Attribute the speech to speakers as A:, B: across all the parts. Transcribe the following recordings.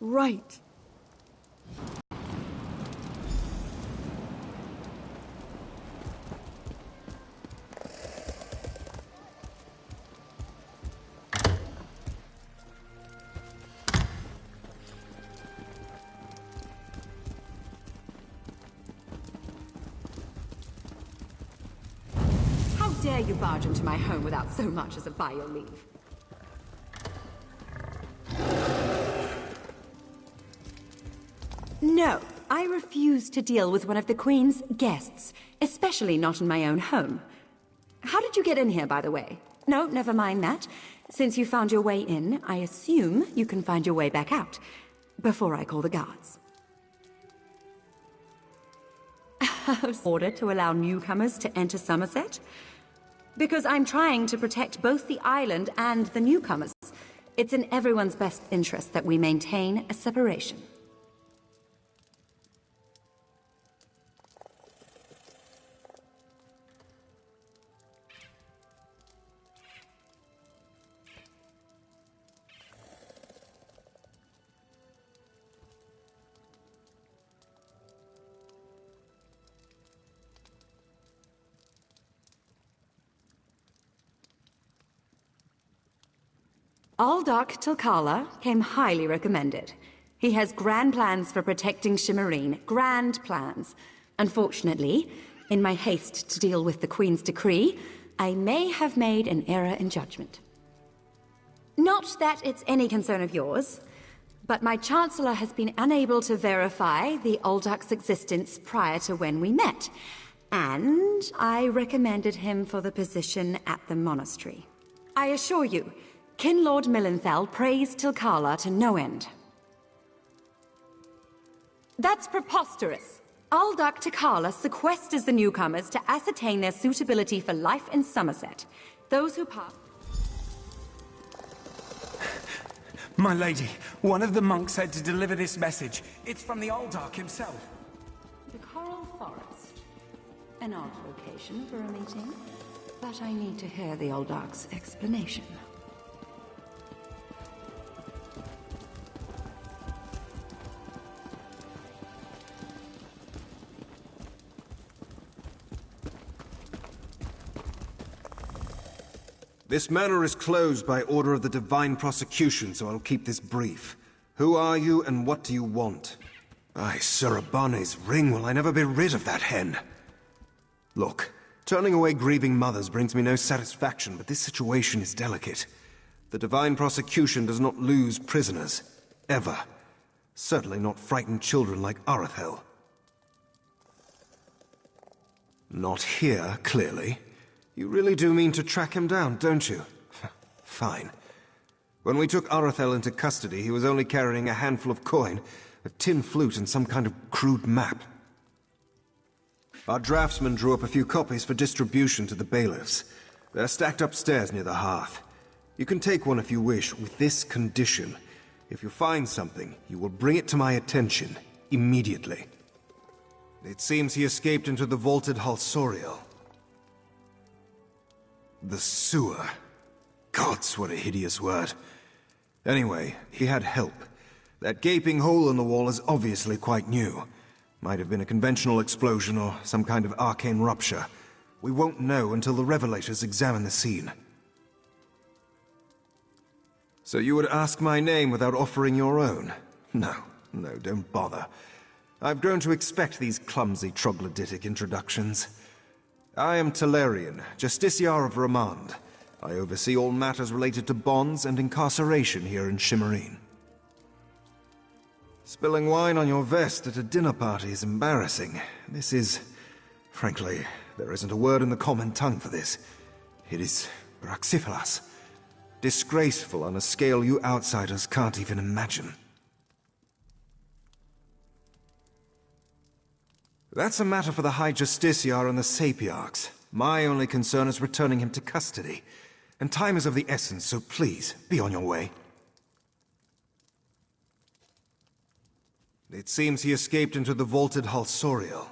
A: Right.
B: How dare you barge into my home without so much as a by your leave? No, I refuse to deal with one of the Queen's guests, especially not in my own home. How did you get in here, by the way? No, never mind that. Since you found your way in, I assume you can find your way back out, before I call the guards. Order to allow newcomers to enter Summerset? Because I'm trying to protect both the island and the newcomers. It's in everyone's best interest that we maintain a separation. Aldark Tilkala came highly recommended. He has grand plans for protecting Shimmerine. Grand plans. Unfortunately, in my haste to deal with the Queen's decree, I may have made an error in judgment. Not that it's any concern of yours, but my Chancellor has been unable to verify the Aldark's existence prior to when we met, and I recommended him for the position at the monastery. I assure you, Kinlord Millenthal praised Tilkala to no end. That's preposterous. Aldark Tilkala sequesters the newcomers to ascertain their suitability for life in Summerset. Those who pass...
C: My lady, one of the monks said to deliver this message. It's from the Aldark himself.
B: The Coral Forest. An odd location for a meeting, but I need to hear the Aldark's explanation.
D: This manor is closed by order of the Divine Prosecution, so I'll keep this brief. Who are you, and what do you want? Aye, Sir Abane's ring, will I never be rid of that hen? Look, turning away grieving mothers brings me no satisfaction, but this situation is delicate. The Divine Prosecution does not lose prisoners. Ever. Certainly not frightened children like Arathel. Not here, clearly. You really do mean to track him down, don't you? Fine. When we took Arathel into custody, he was only carrying a handful of coin, a tin flute, and some kind of crude map. Our draftsman drew up a few copies for distribution to the bailiffs. They're stacked upstairs near the hearth. You can take one if you wish, with this condition. If you find something, you will bring it to my attention, immediately. It seems he escaped into the vaulted Halsoriel. The sewer. Gods, what a hideous word. Anyway, he had help. That gaping hole in the wall is obviously quite new. Might have been a conventional explosion or some kind of arcane rupture. We won't know until the revelators examine the scene. So you would ask my name without offering your own? No, don't bother. I've grown to expect these clumsy troglodytic introductions. I am Talarian, Justiciar of Ramand. I oversee all matters related to bonds and incarceration here in Shimmerine. Spilling wine on your vest at a dinner party is embarrassing. This is... frankly, there isn't a word in the common tongue for this. It is braxiferous. Disgraceful on a scale you outsiders can't even imagine. That's a matter for the High Justiciar and the Sapiarchs. My only concern is returning him to custody. And time is of the essence, so please, be on your way. It seems he escaped into the vaulted Halsoriel.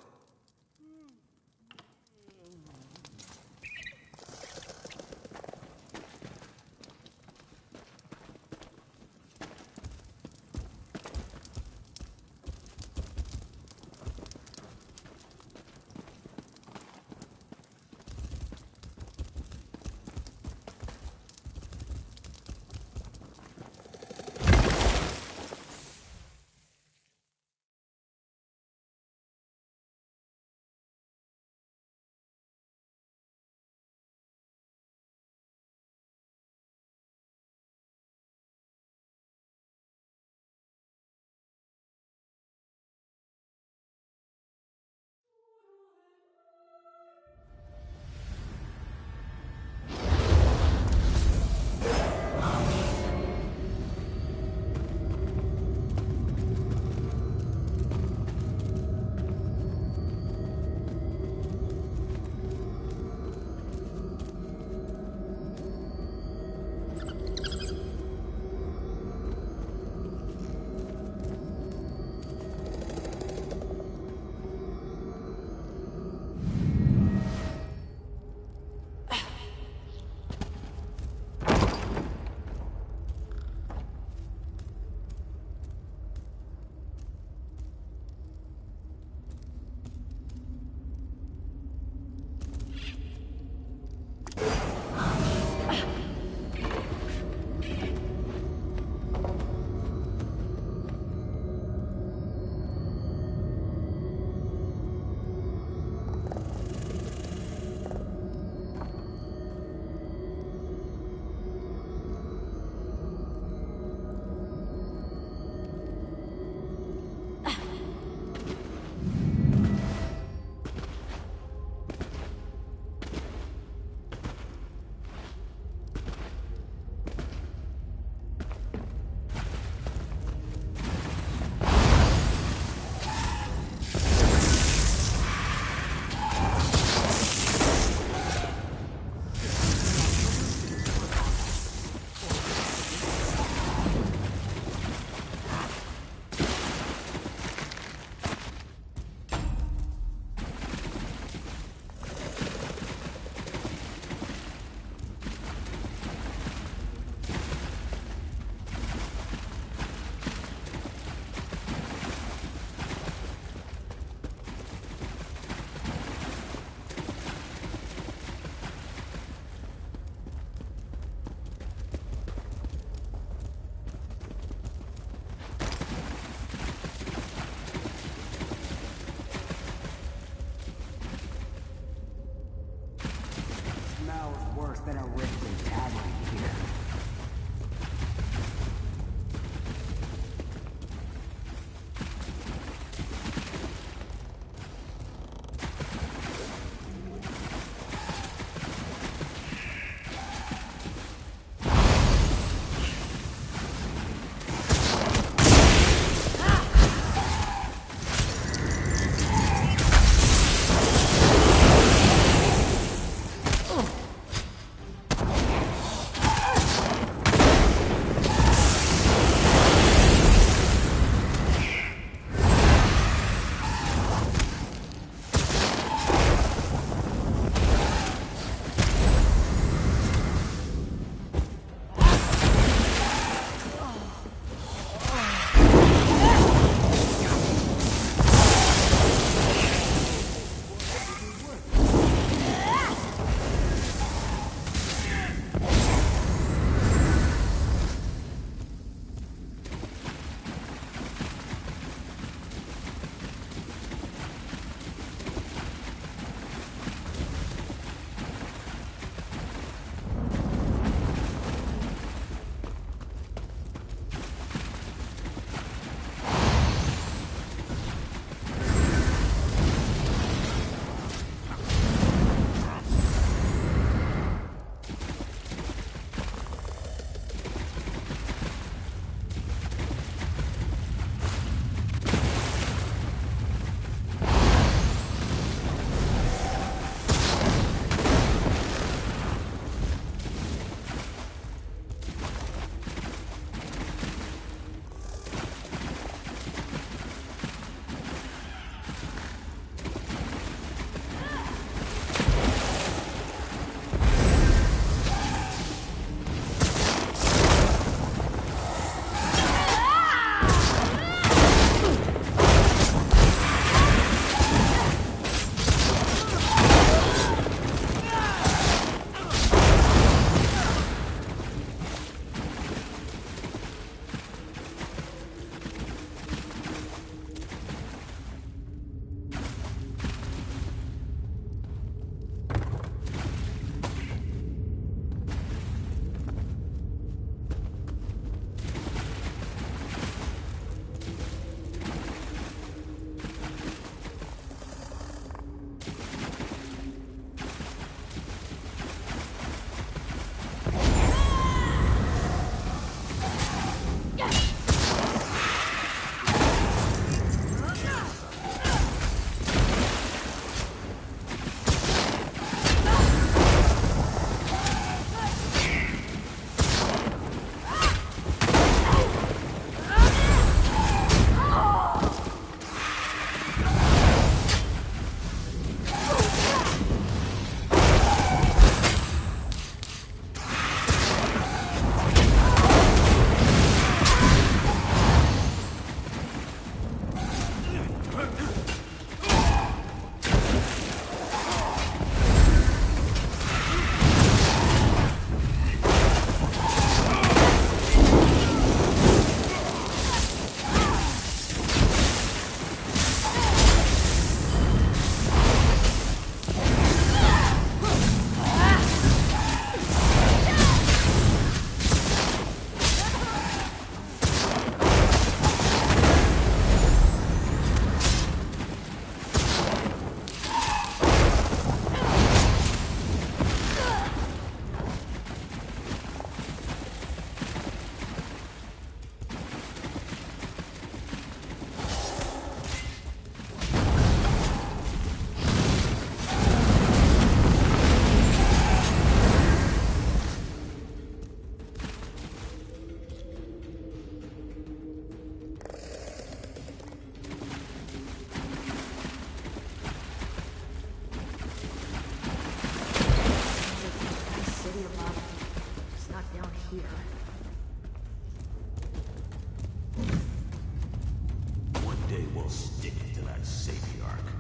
A: we'll stick it to that saviarch.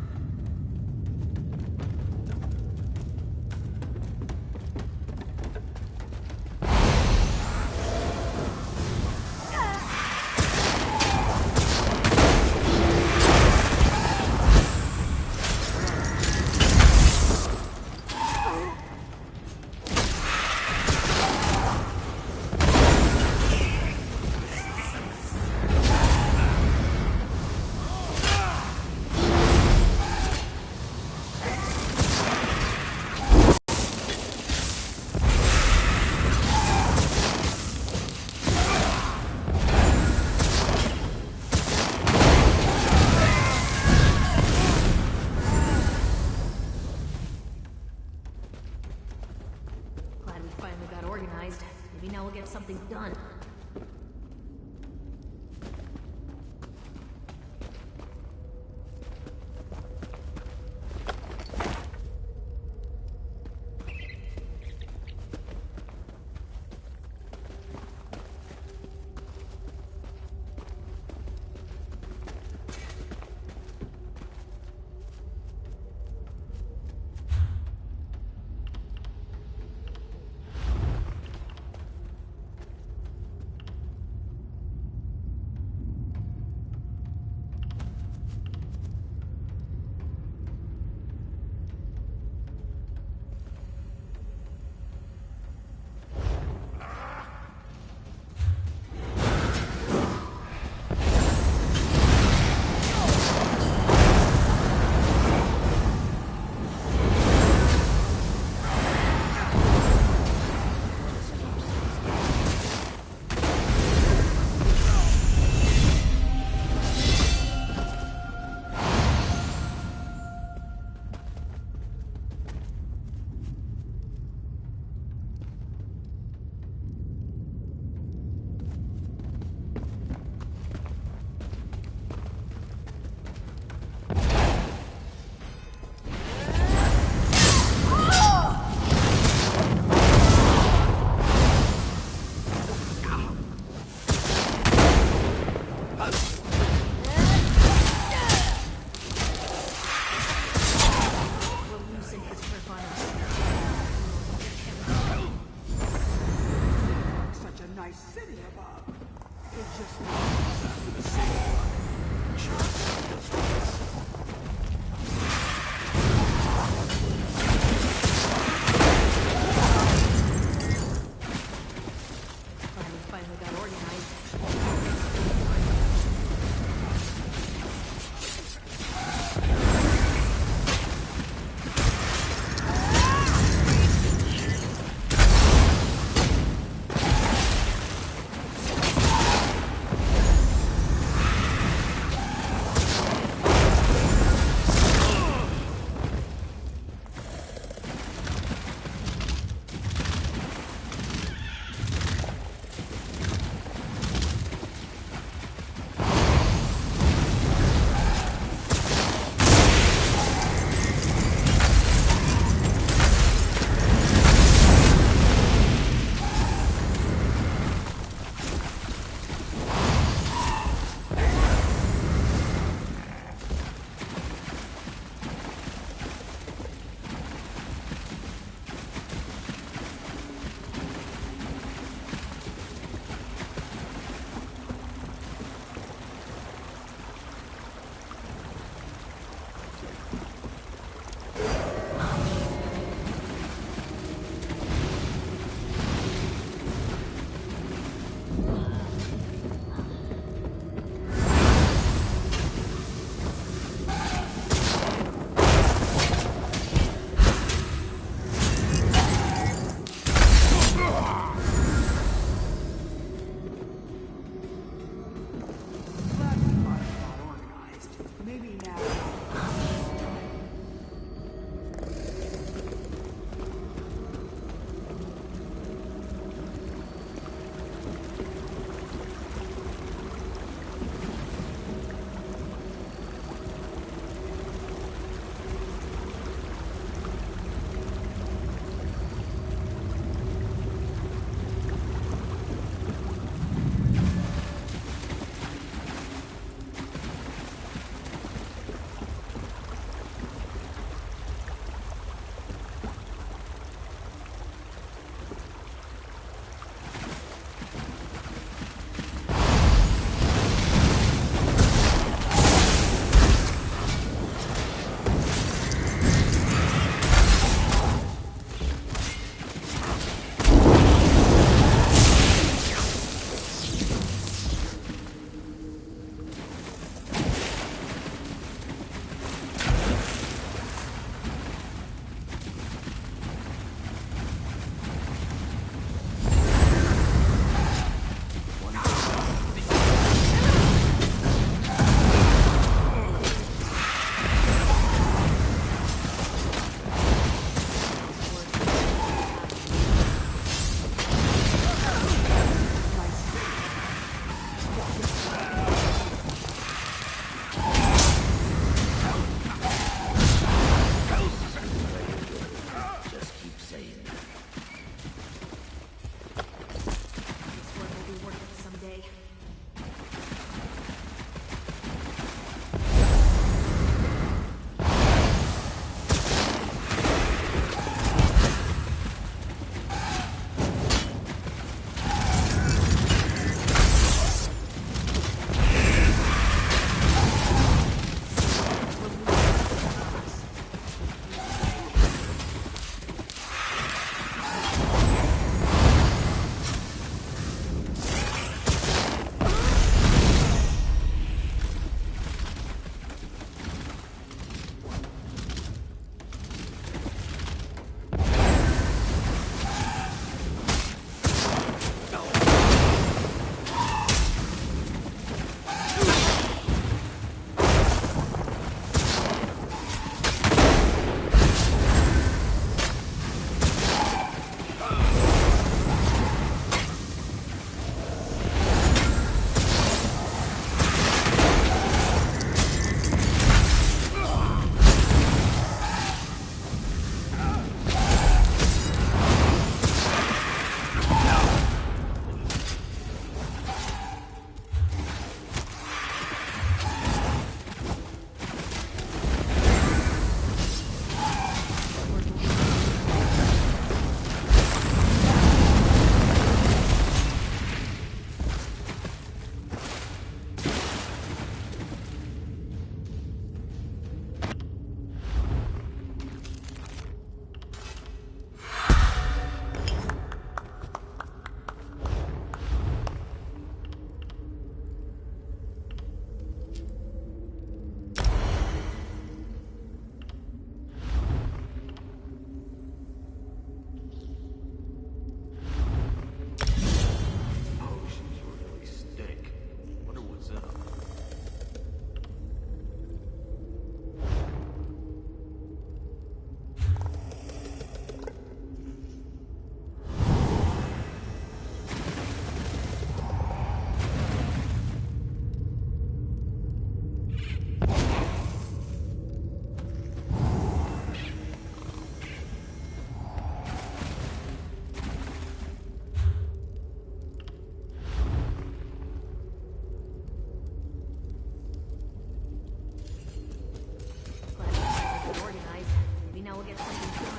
E: Now we'll get something done.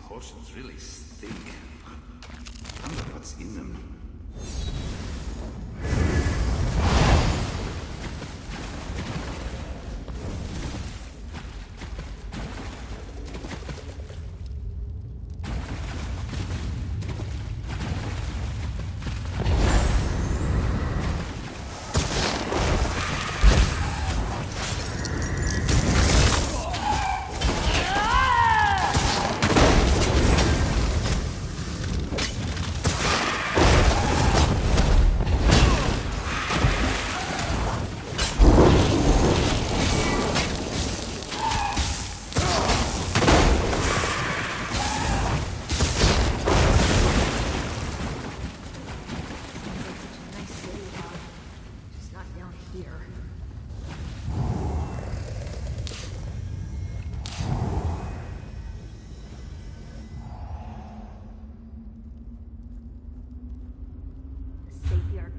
A: Potions really stink. I wonder what's in them.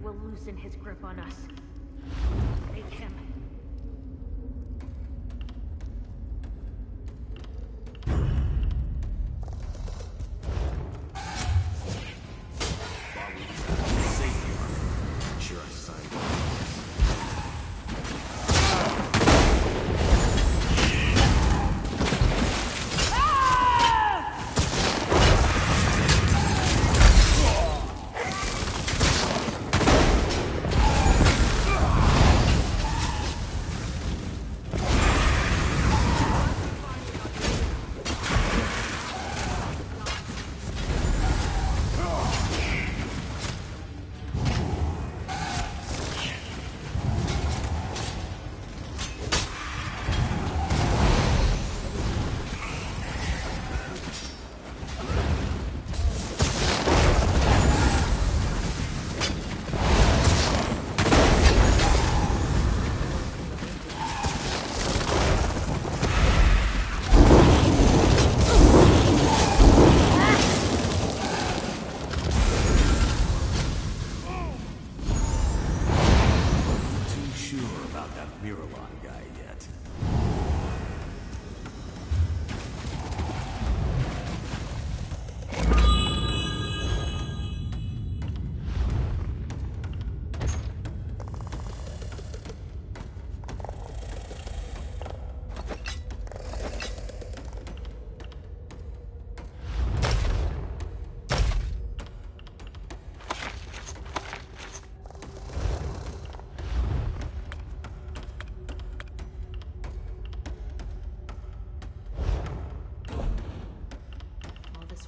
E: Will loosen his grip on us. Take him.
A: Sure, I signed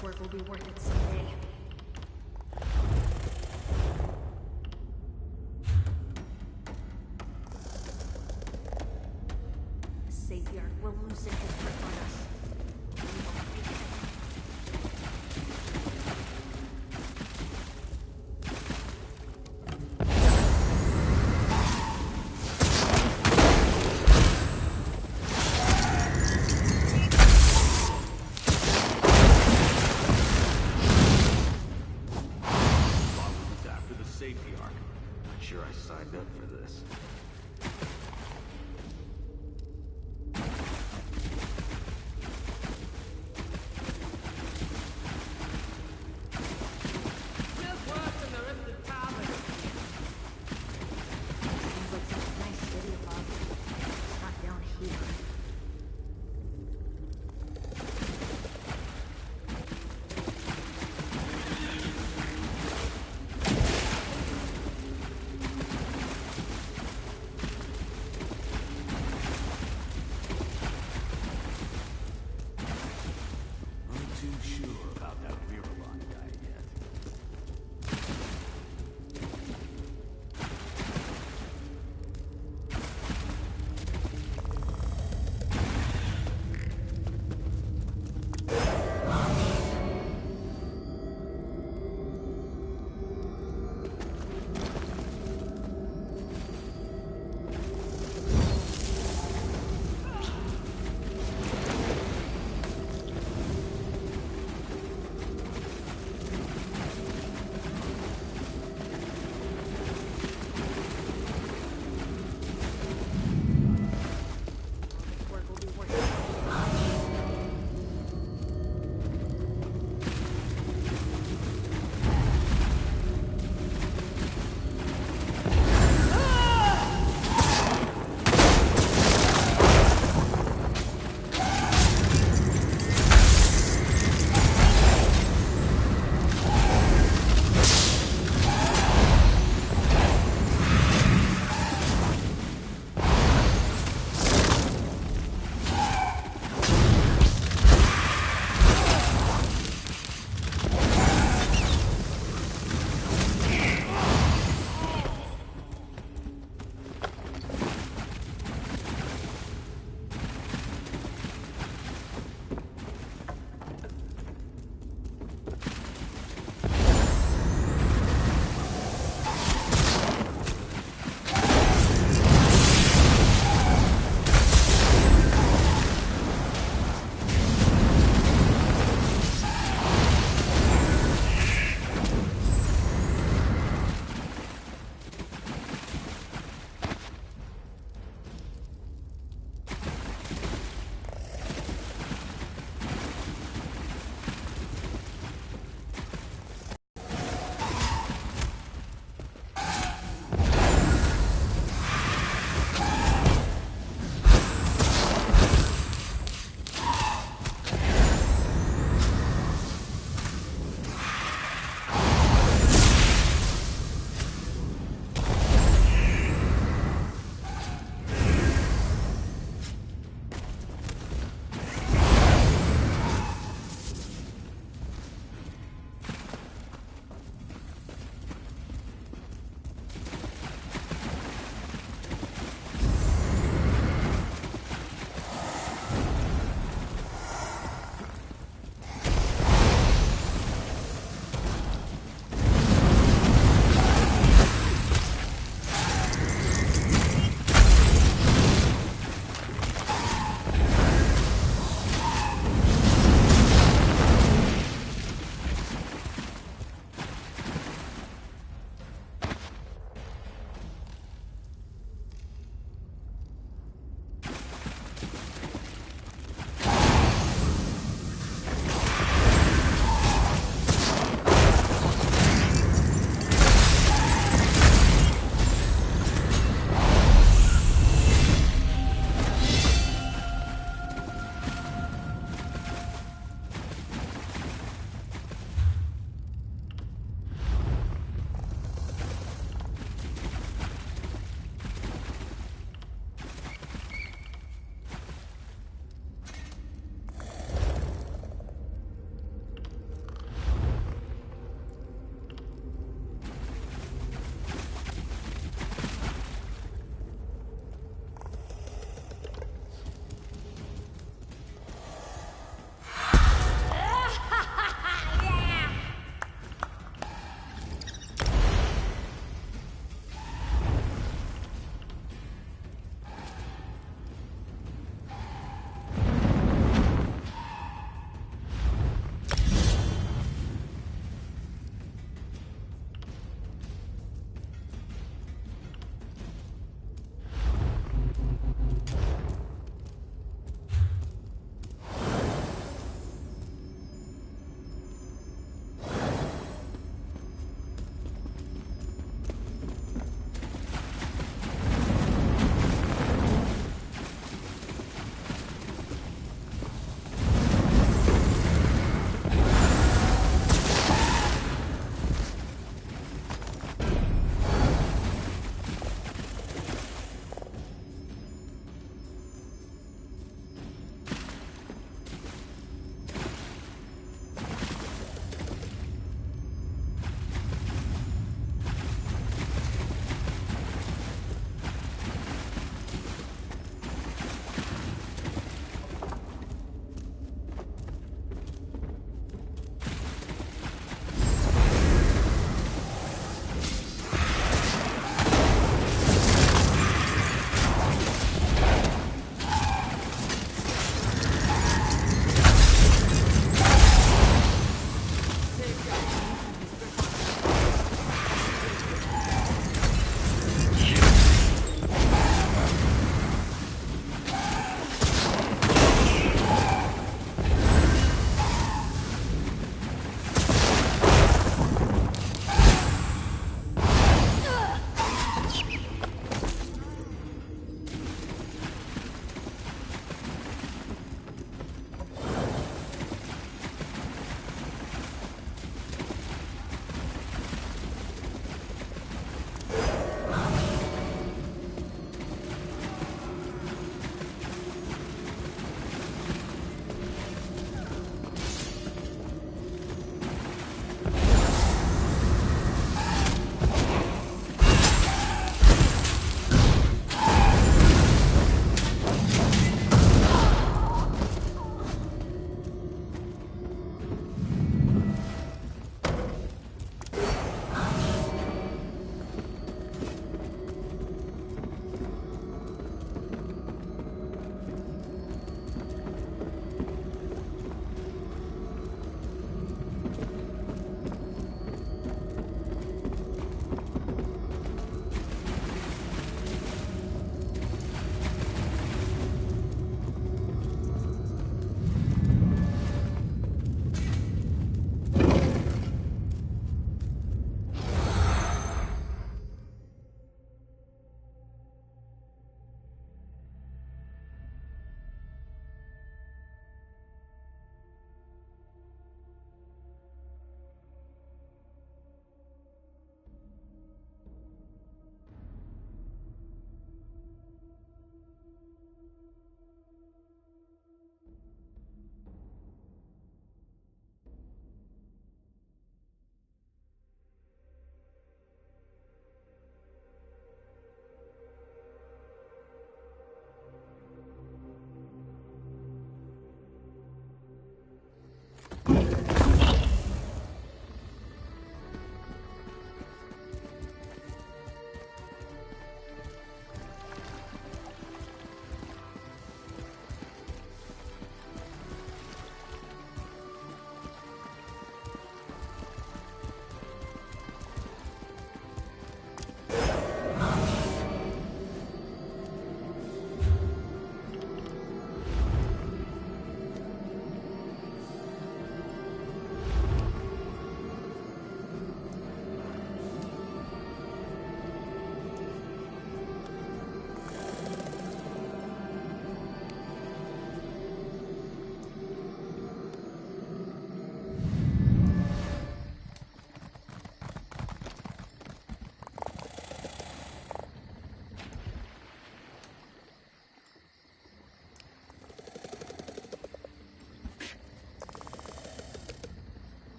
E: Work will be worth it someday. The Savior will loosen his grip on us.
A: Sure, I signed up for this.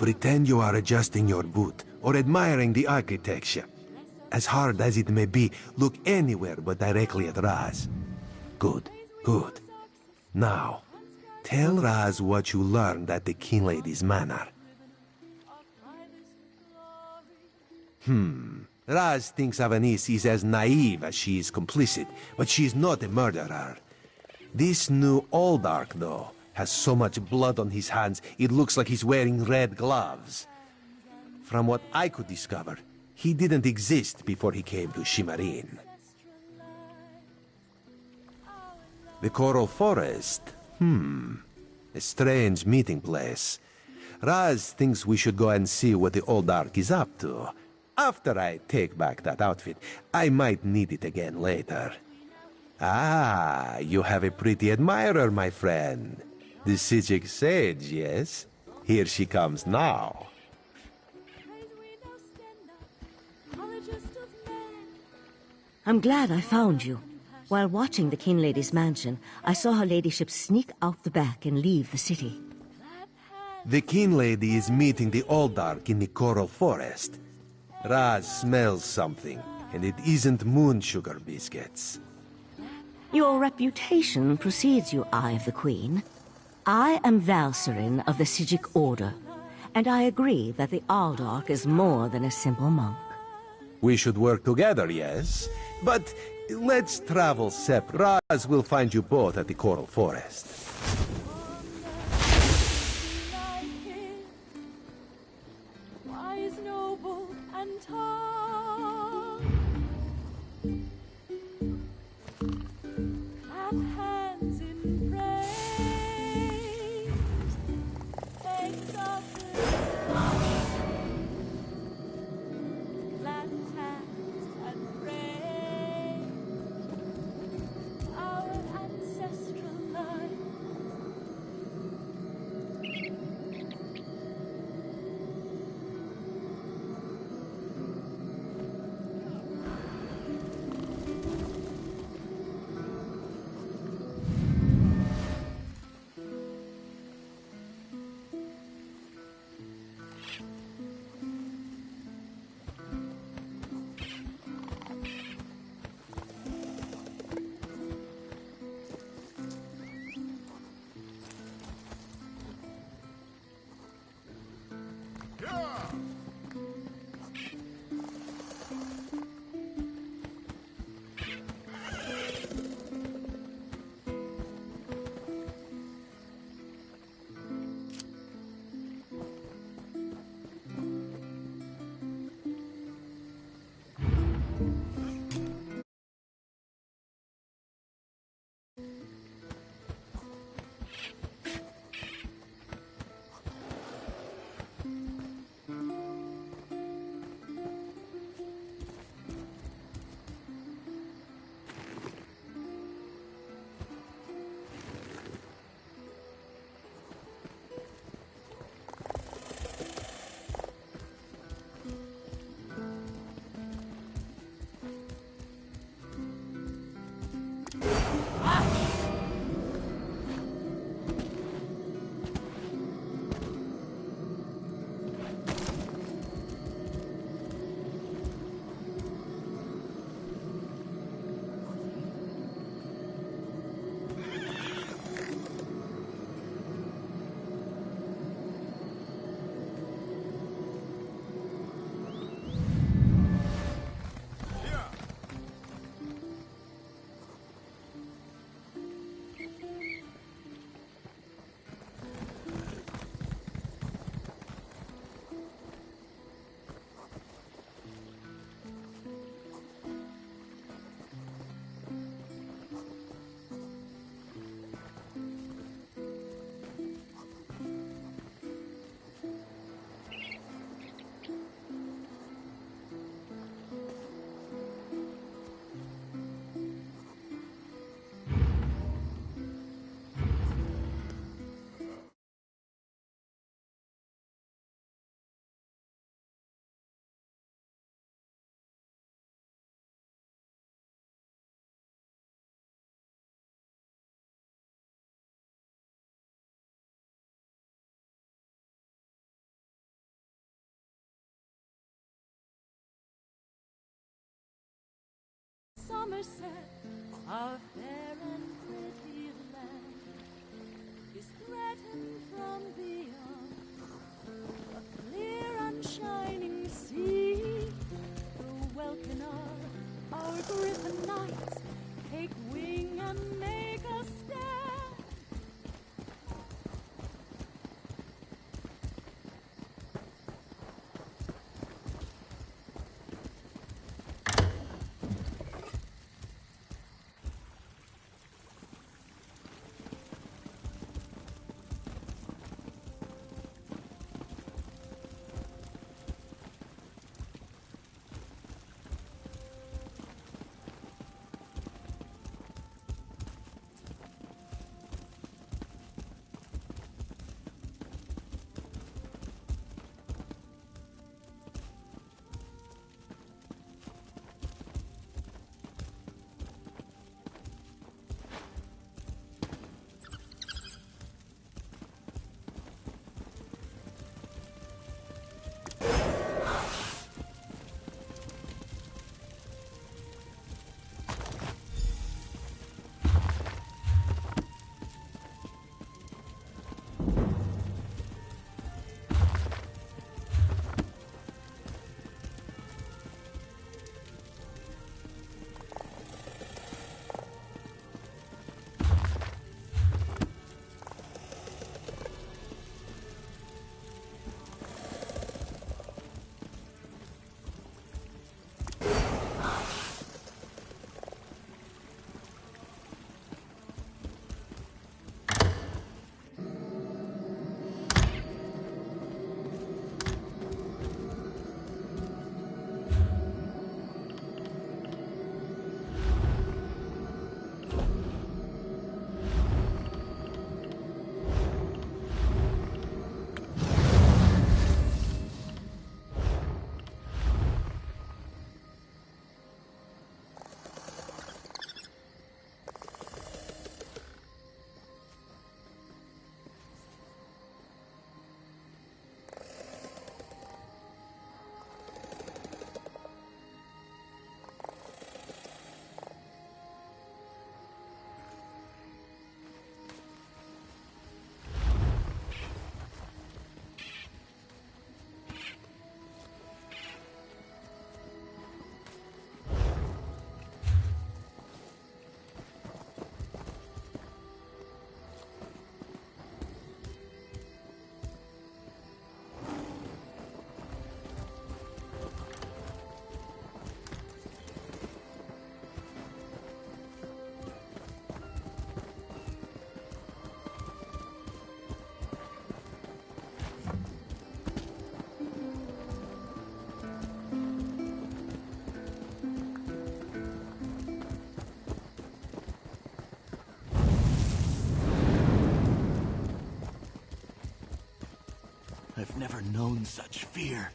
F: Pretend you are adjusting your boot or admiring the architecture. As hard as it may be, look anywhere but directly at Raz. Good, good. Now, tell Raz what you learned at the King Lady's manor. Raz thinks Avanis is as naive as she is complicit, but she is not a murderer. This new Oldark, though, has so much blood on his hands, it looks like he's wearing red gloves. From what I could discover, he didn't exist before he came to Shimmerine. The Coral Forest? A strange meeting place. Raz thinks we should go and see what the Oldark is up to. After I take back that outfit, I might need it again later. Ah, you have a pretty admirer, my friend. The Sijic Sage, yes? Here she comes now.
G: I'm glad I found you. While watching the King Lady's mansion, I saw her ladyship sneak out the back and leave the city.
F: The King Lady is meeting the Oldark in the Coral Forest. Raz smells something, and it isn't moon sugar biscuits.
G: Your reputation precedes you, Eye of the Queen. I am Valcerin of the Sijic Order, and I agree that the Oldark is more than a simple monk.
F: We should work together, yes? But let's travel separate. Raz will find you both at the Coral Forest.
H: Summerset, our fair and pretty land, is threatened from beyond a clear and shining sea. The Welkinar, our griffin knights, take wing and make a stand.
I: I've never known such fear.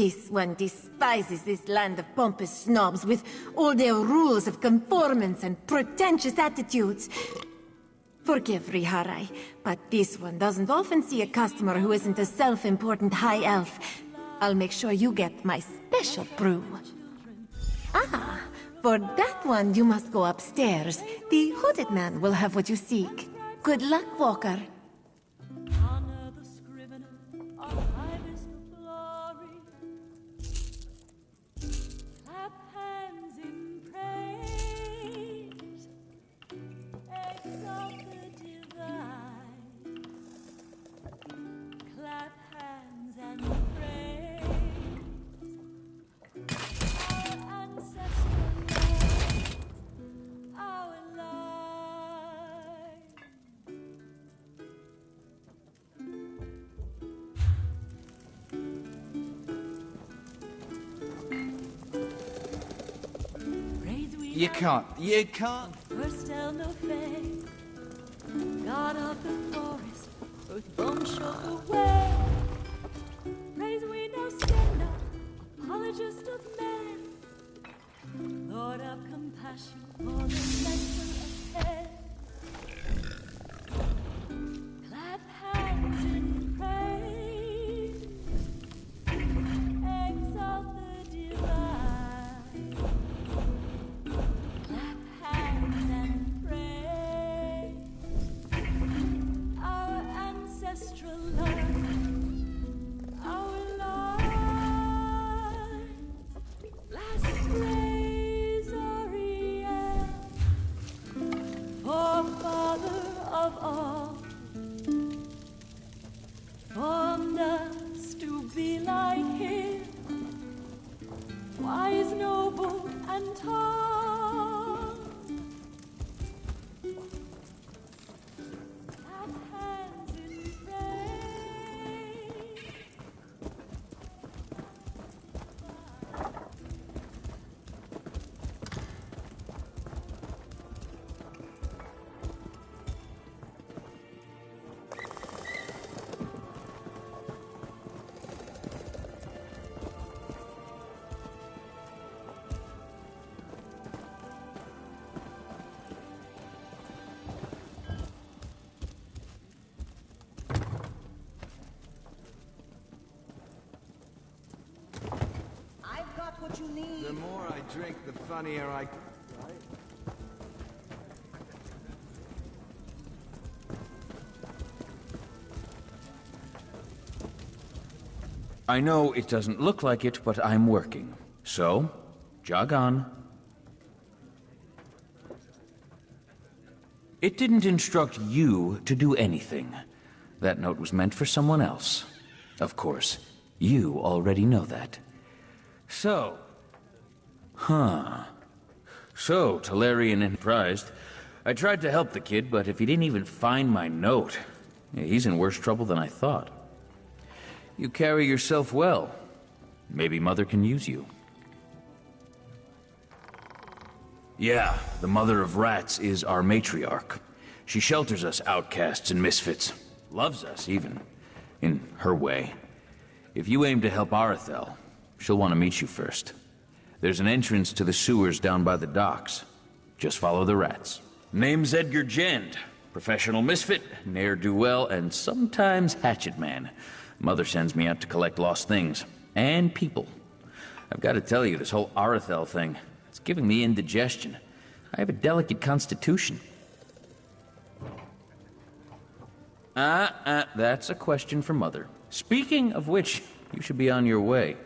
J: This one despises this land of pompous snobs with all their rules of conformance and pretentious attitudes. Forgive Riharai, but this one doesn't often see a customer who isn't a self-important high elf. I'll make sure you get my special brew. Ah, for that one you must go upstairs. The hooded man will have what you seek. Good luck, Walker.
H: Honor the scrivener of highest glory. Clap hands in praise. Exalt the divine. Clap hands and praise. Our ancestral love, our life. Praise we
I: You can't.
H: First elder Fae, God of the forest, earthborn show the way. Praise we know Senna, apologist of man, Lord of compassion for the mental ahead. Clap hands in praise, exalt the divine. Clap hands and praise our ancestral love, our lives. Last praise Ariel, for Father of all, formed us to be like Him, wise, noble, and tall. Clap hands in praise.
K: I've got what you need.
A: The more I drink, the funnier I...
L: I know it doesn't look like it, but I'm working. So, jog on. It didn't instruct you to do anything. That note was meant for someone else. Of course, you already know that. So... So, Talarian surprised. I tried to help the kid, but if he didn't even find my note, he's in worse trouble than I thought. You carry yourself well. Maybe Mother can use you. Yeah, the Mother of Rats is our matriarch. She shelters us outcasts and misfits. Loves us, even. In her way. If you aim to help Arethel, she'll want to meet you first. There's an entrance to the sewers down by the docks. Just follow the rats. Name's Edgar Jend. Professional misfit, ne'er-do-well, and sometimes hatchet man. Mother sends me out to collect lost things. And people. I've got to tell you, this whole Arethel thing, it's giving me indigestion. I have a delicate constitution. That's a question for Mother. Speaking of which, you should be on your way.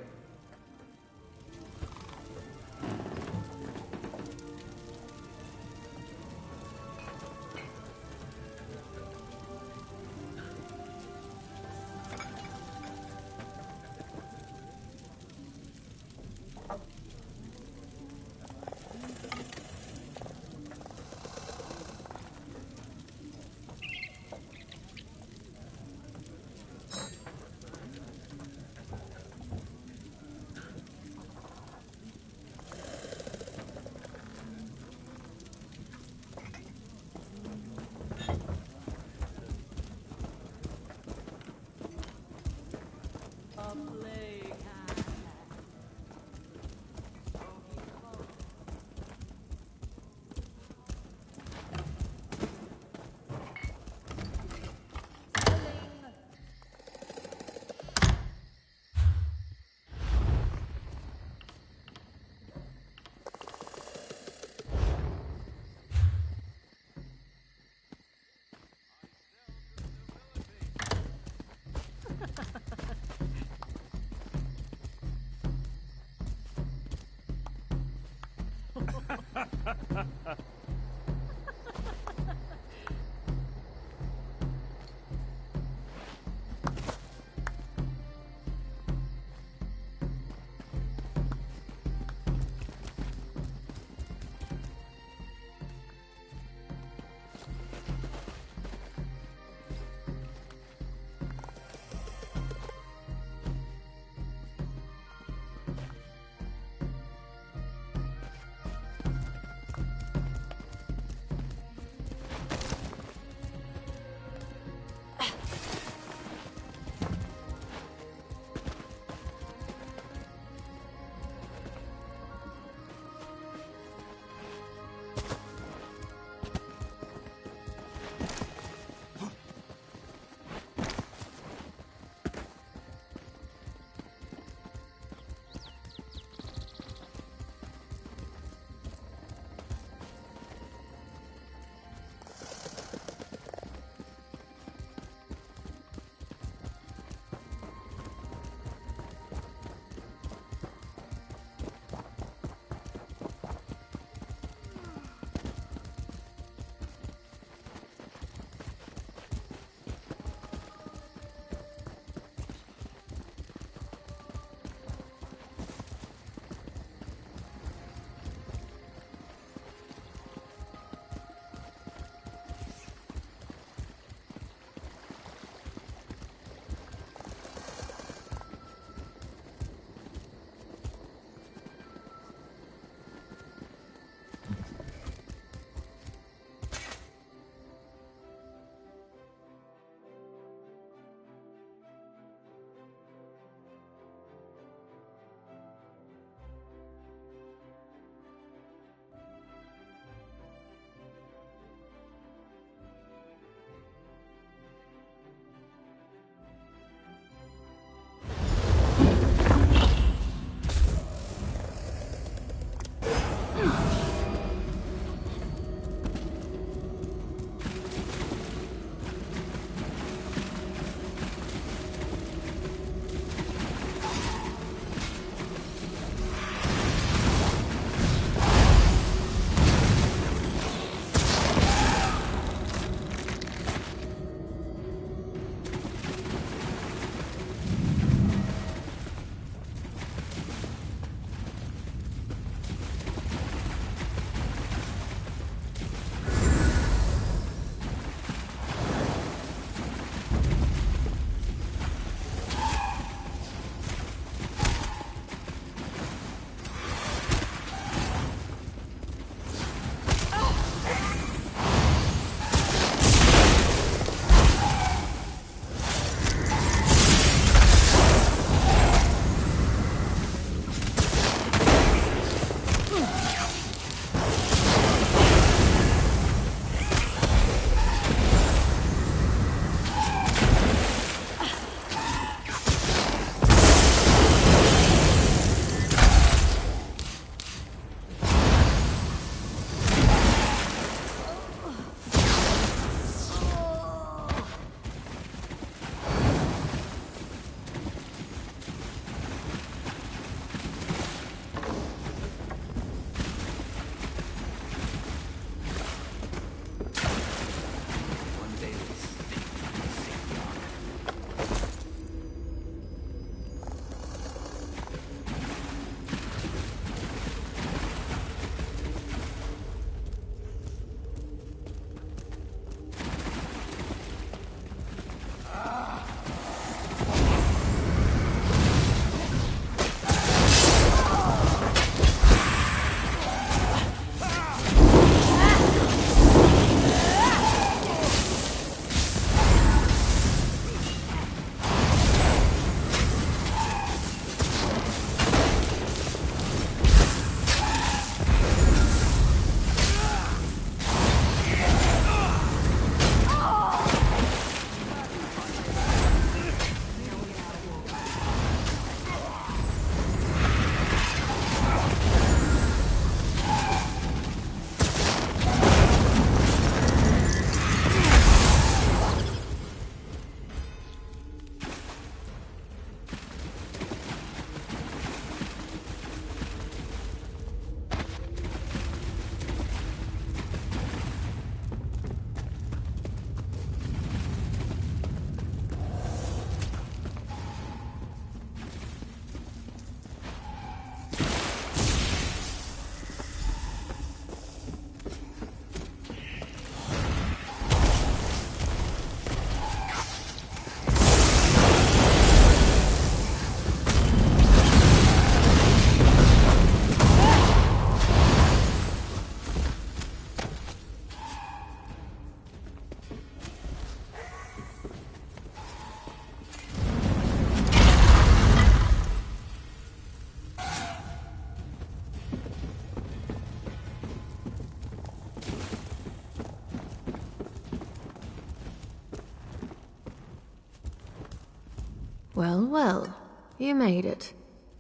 M: Well, well. You made it.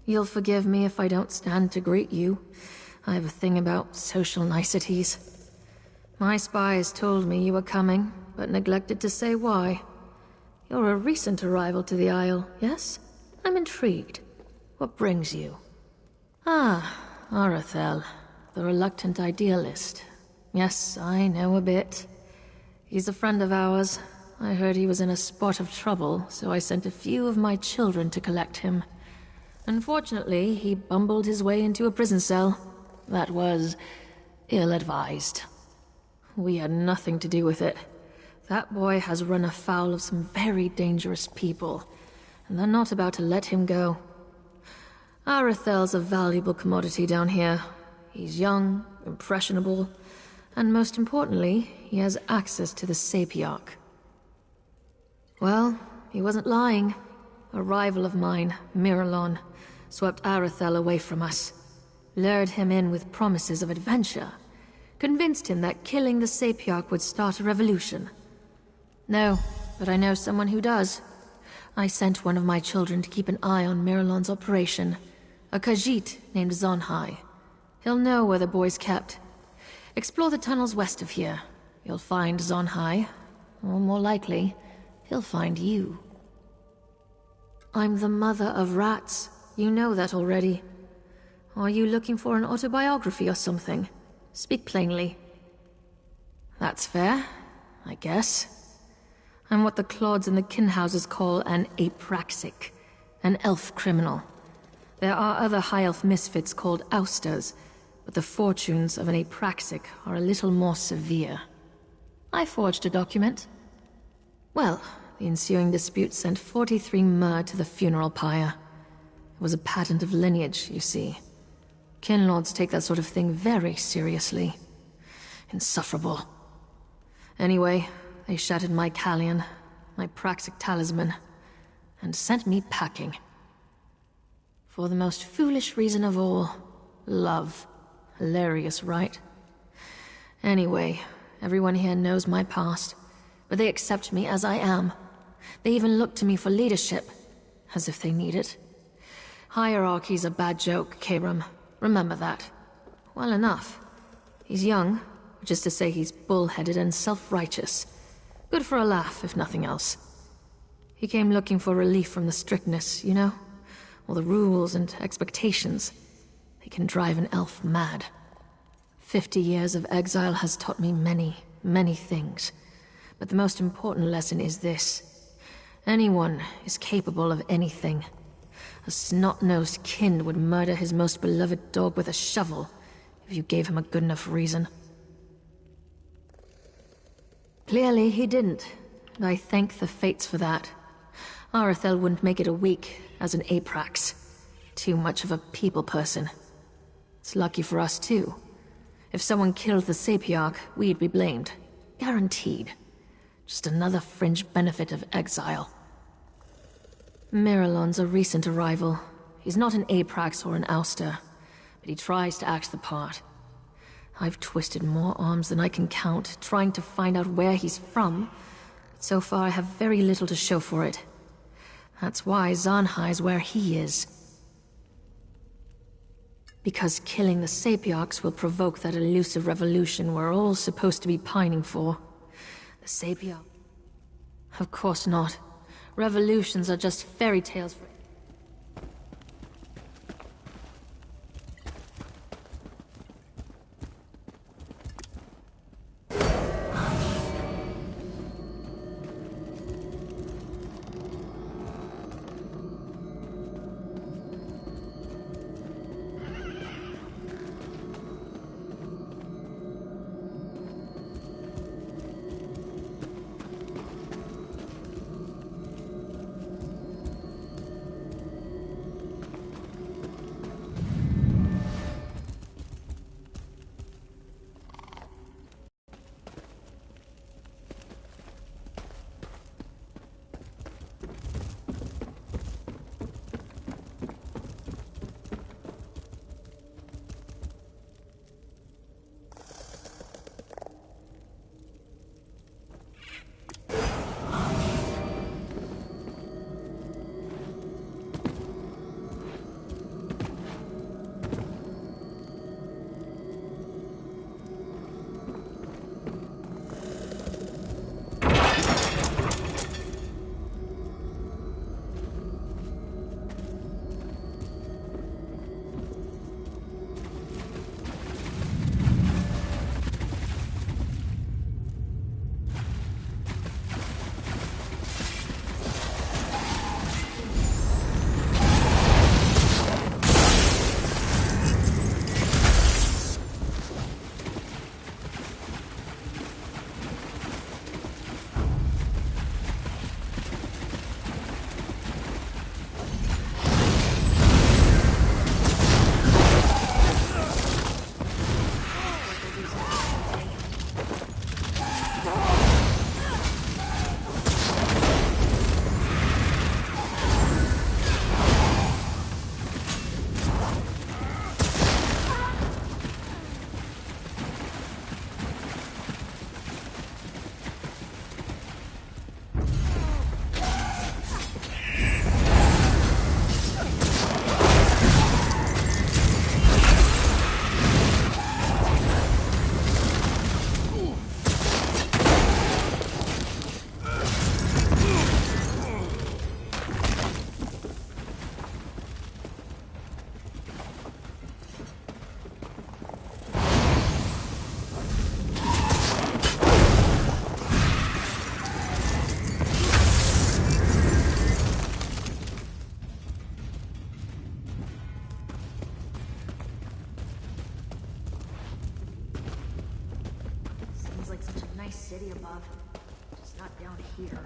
M: You'll forgive me if I don't stand to greet you. I have a thing about social niceties. My spies told me you were coming, but neglected to say why. You're a recent arrival to the Isle, yes? I'm intrigued. What brings you? Ah, Arathel, the reluctant idealist. Yes, I know a bit. He's a friend of ours. I heard he was in a spot of trouble, so I sent a few of my children to collect him. Unfortunately, he bumbled his way into a prison cell. That was ill-advised. We had nothing to do with it. That boy has run afoul of some very dangerous people, and they're not about to let him go. Arathel's a valuable commodity down here. He's young, impressionable, and most importantly, he has access to the Sapiarch. Well, he wasn't lying. A rival of mine, Miralon, swept Arathel away from us, lured him in with promises of adventure, convinced him that killing the Sapiarch would start a revolution. No, but I know someone who does. I sent one of my children to keep an eye on Miralon's operation, a Khajiit named Zonhai. He'll know where the boy's kept. Explore the tunnels west of here. You'll find Zonhai, or more likely, he'll find you. I'm the mother of rats. You know that already. Are you looking for an autobiography or something? Speak plainly. That's fair, I guess. I'm what the Clods and the Kinhouses call an apraxic, an elf criminal. There are other high elf misfits called ousters, but the fortunes of an apraxic are a little more severe. I forged a document. Well, the ensuing dispute sent 43 mer to the funeral pyre. It was a patent of lineage, you see. Kinlords take that sort of thing very seriously. Insufferable. Anyway, they shattered my Callion, my praxic talisman, and sent me packing. For the most foolish reason of all, love. Hilarious, right? Anyway, everyone here knows my past, but they accept me as I am. They even look to me for leadership, as if they need it. Hierarchy's a bad joke, Karam. Remember that. Well enough. He's young, which is to say he's bullheaded and self-righteous. Good for a laugh, if nothing else. He came looking for relief from the strictness, you know? All the rules and expectations. They can drive an elf mad. 50 years of exile has taught me many, many things. But the most important lesson is this. Anyone is capable of anything. A snot-nosed kin would murder his most beloved dog with a shovel if you gave him a good enough reason. Clearly he didn't, and I thank the fates for that. Arathel wouldn't make it a week as an Aprax. Too much of a people person. It's lucky for us too. If someone killed the Sapiarch, we'd be blamed. Guaranteed. Just another fringe benefit of exile. Miralon's a recent arrival. He's not an Aprax or an ouster, but he tries to act the part. I've twisted more arms than I can count, trying to find out where he's from, but so far I have very little to show for it. That's why Zonhai's where he is. Because killing the Sapiarchs will provoke that elusive revolution we're all supposed to be pining for. The Sapiarch... Of course not. Revolutions are just fairy tales for...
E: city above. Just not down here.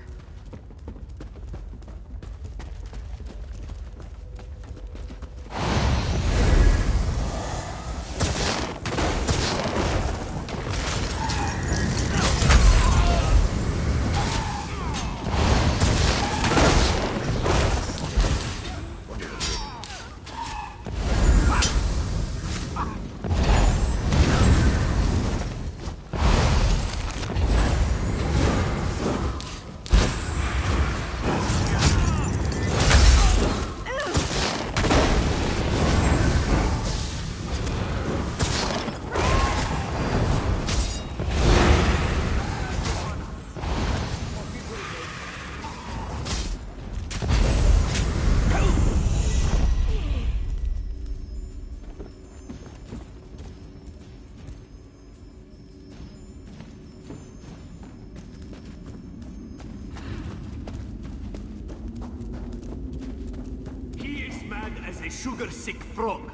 I: As a sugar-sick frog.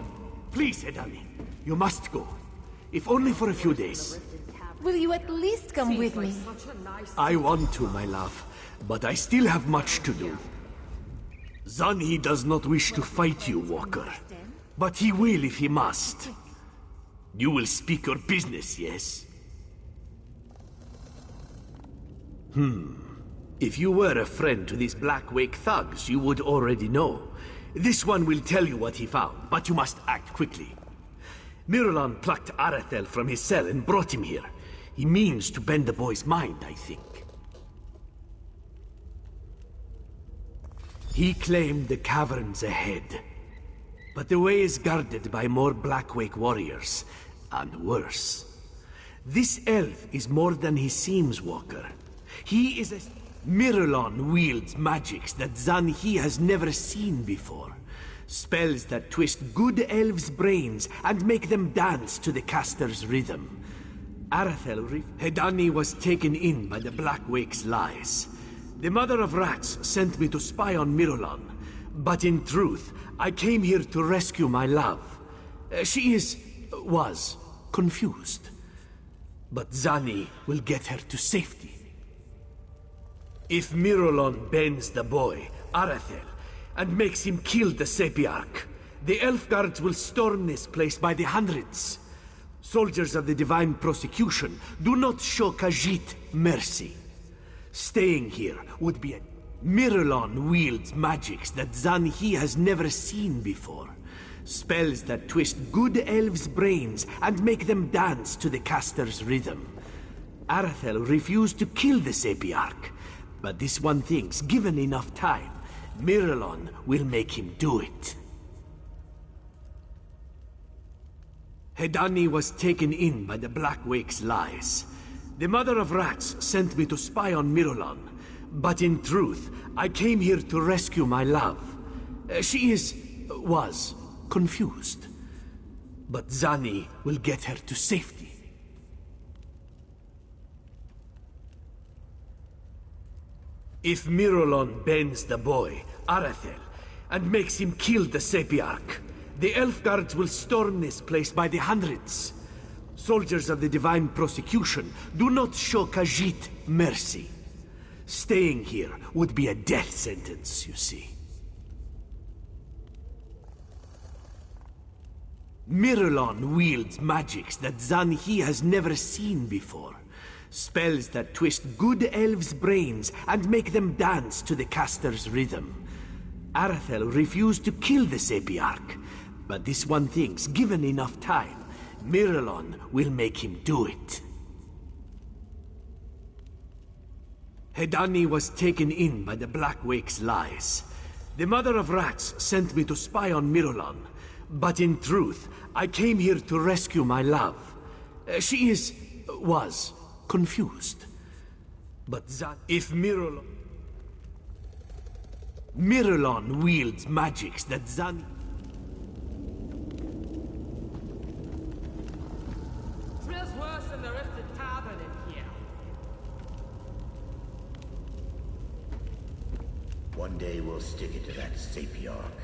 I: Please, Hedani, you must go. If only for a few days.
J: Will you at least come with me?
I: I want to, my love, but I still have much to do. Zani does not wish to fight you, Walker. But he will if he must. You will speak your business, yes? If you were a friend to these Black Wake thugs, you would already know. This one will tell you what he found, but you must act quickly. Miralon plucked Arathel from his cell and brought him here. He means to bend the boy's mind, I think. He claimed the caverns ahead. But the way is guarded by more Blackwake warriors, and worse. This elf is more than he seems, Walker. He is a... Miralon wields magics that Zanhi has never seen before. Spells that twist good elves' brains and make them dance to the caster's rhythm. Arathel, Hedani was taken in by the Blackwake's lies. The Mother of Rats sent me to spy on Miralon, but in truth, I came here to rescue my love. She was confused. But Zani will get her to safety. If Miralon bends the boy, Arathel, and makes him kill the Sepiarch, the elf guards will storm this place by the hundreds. Soldiers of the Divine Prosecution do not show Khajiit mercy. Staying here would be a... Miralon wields magics that Zanhi has never seen before. Spells that twist good elves' brains and make them dance to the caster's rhythm. Arathel refused to kill the Sepiarch, but this one thinks, given enough time, Miralon will make him do it. Hedani was taken in by the Blackwake's lies. The Mother of Rats sent me to spy on Miralon, but in truth, I came here to rescue my love. She was confused. But Zani will get her to safety. If Miralon bends the boy, Arathel, and makes him kill the Sepiarch, the elf guards will storm this place by the hundreds. Soldiers of the Divine Prosecution do not show Khajiit mercy. Staying here would be a death sentence, you see. Miralon wields magics that Zanhi has never seen before. Spells that twist good elves' brains and make them dance to the caster's rhythm. Arathel refused to kill the Sepiarch, but this one thinks, given enough time, Miralon will make him do it. Hedani was taken in by the Blackwake's lies. The Mother of Rats sent me to spy on Miralon, but in truth, I came here to rescue my love. She was confused. But if Miralon wields magics that Zan...
N: Smells worse than the rest of the tavern in here.
O: One day we'll stick it to that Sapiarch.